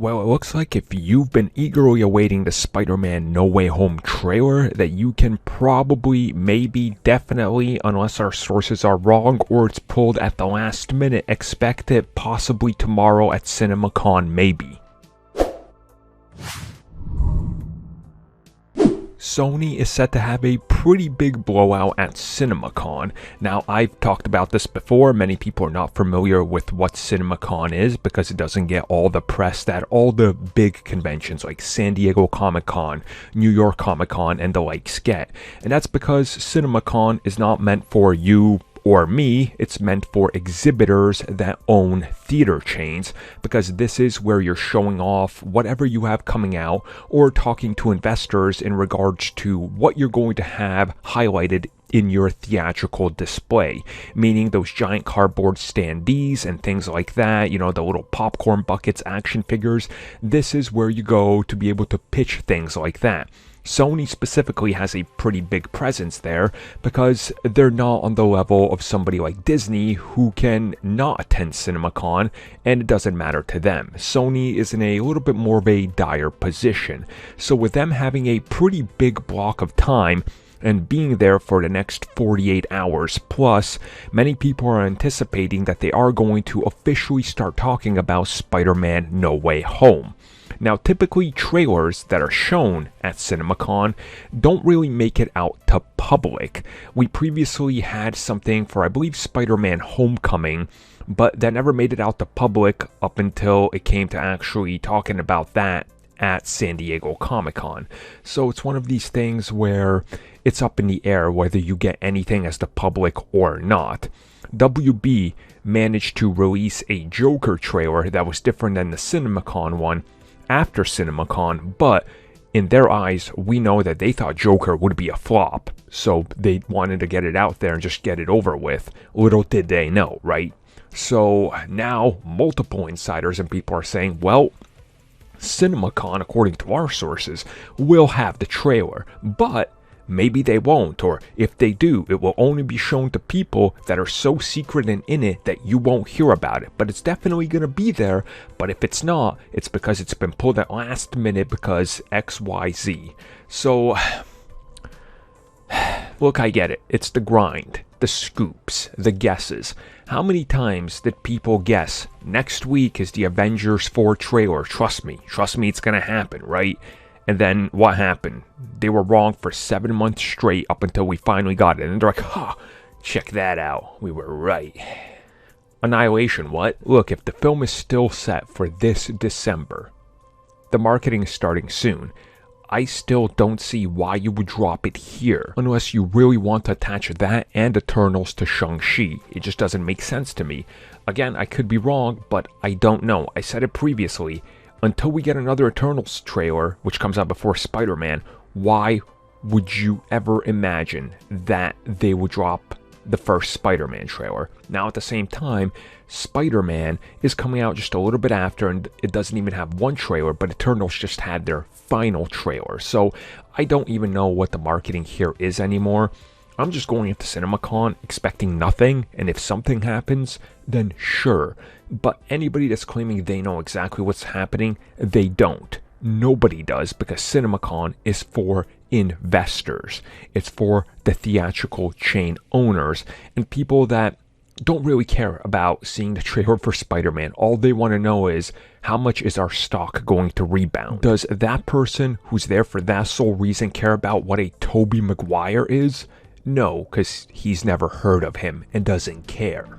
Well, it looks like if you've been eagerly awaiting the Spider-Man No Way Home trailer, that you can probably, maybe, definitely, unless our sources are wrong or it's pulled at the last minute, expect it possibly tomorrow at CinemaCon, maybe. Sony is set to have a pretty big blowout at CinemaCon. Now, I've talked about this before. Many people are not familiar with what CinemaCon is because it doesn't get all the press that all the big conventions like San Diego Comic-Con, New York Comic-Con, and the likes get. And that's because CinemaCon is not meant for you or me. It's meant for exhibitors that own theater chains, because this is where you're showing off whatever you have coming out or talking to investors in regards to what you're going to have highlighted in your theatrical display, meaning those giant cardboard standees and things like that, you know, the little popcorn buckets, action figures. This is where you go to be able to pitch things like that. Sony specifically has a pretty big presence there because they're not on the level of somebody like Disney who can not attend CinemaCon and it doesn't matter to them. Sony is in a little bit more of a dire position. So with them having a pretty big block of time and being there for the next 48 hours plus, many people are anticipating that they are going to officially start talking about Spider-Man No Way Home. Now, typically trailers that are shown at CinemaCon don't really make it out to public. We previously had something for, I believe, Spider-Man Homecoming, but that never made it out to public up until it came to actually talking about that at San Diego Comic-Con. So it's one of these things where it's up in the air whether you get anything as the public or not. WB managed to release a Joker trailer that was different than the CinemaCon one after CinemaCon, but in their eyes, we know that they thought Joker would be a flop, so they wanted to get it out there and just get it over with. Little did they know, right? So now multiple insiders and people are saying, well, CinemaCon, according to our sources, will have the trailer, but maybe they won't, or if they do, it will only be shown to people that are so secret and in it that you won't hear about it. But it's definitely going to be there, but if it's not, it's because it's been pulled at last minute because XYZ. So, look, I get it. It's the grind, the scoops, the guesses. How many times did people guess next week is the Avengers 4 trailer? Trust me it's going to happen, right? And then what happened? They were wrong for 7 months straight up until we finally got it. And they're like, check that out. We were right. Annihilation, what? Look, if the film is still set for this December, the marketing is starting soon. I still don't see why you would drop it here, unless you really want to attach that and Eternals to Shang-Chi. It just doesn't make sense to me. Again, I could be wrong, but I don't know. I said it previously. Until we get another Eternals trailer, which comes out before Spider-Man, why would you ever imagine that they would drop the first Spider-Man trailer? Now, at the same time, Spider-Man is coming out just a little bit after, and it doesn't even have one trailer, but Eternals just had their final trailer. So I don't even know what the marketing here is anymore. I'm just going into CinemaCon expecting nothing, and if something happens, then sure. But anybody that's claiming they know exactly what's happening, they don't. Nobody does, because CinemaCon is for investors. It's for the theatrical chain owners and people that don't really care about seeing the trailer for Spider-Man. All they want to know is, how much is our stock going to rebound? Does that person who's there for that sole reason care about what a Tobey Maguire is? No, because he's never heard of him and doesn't care.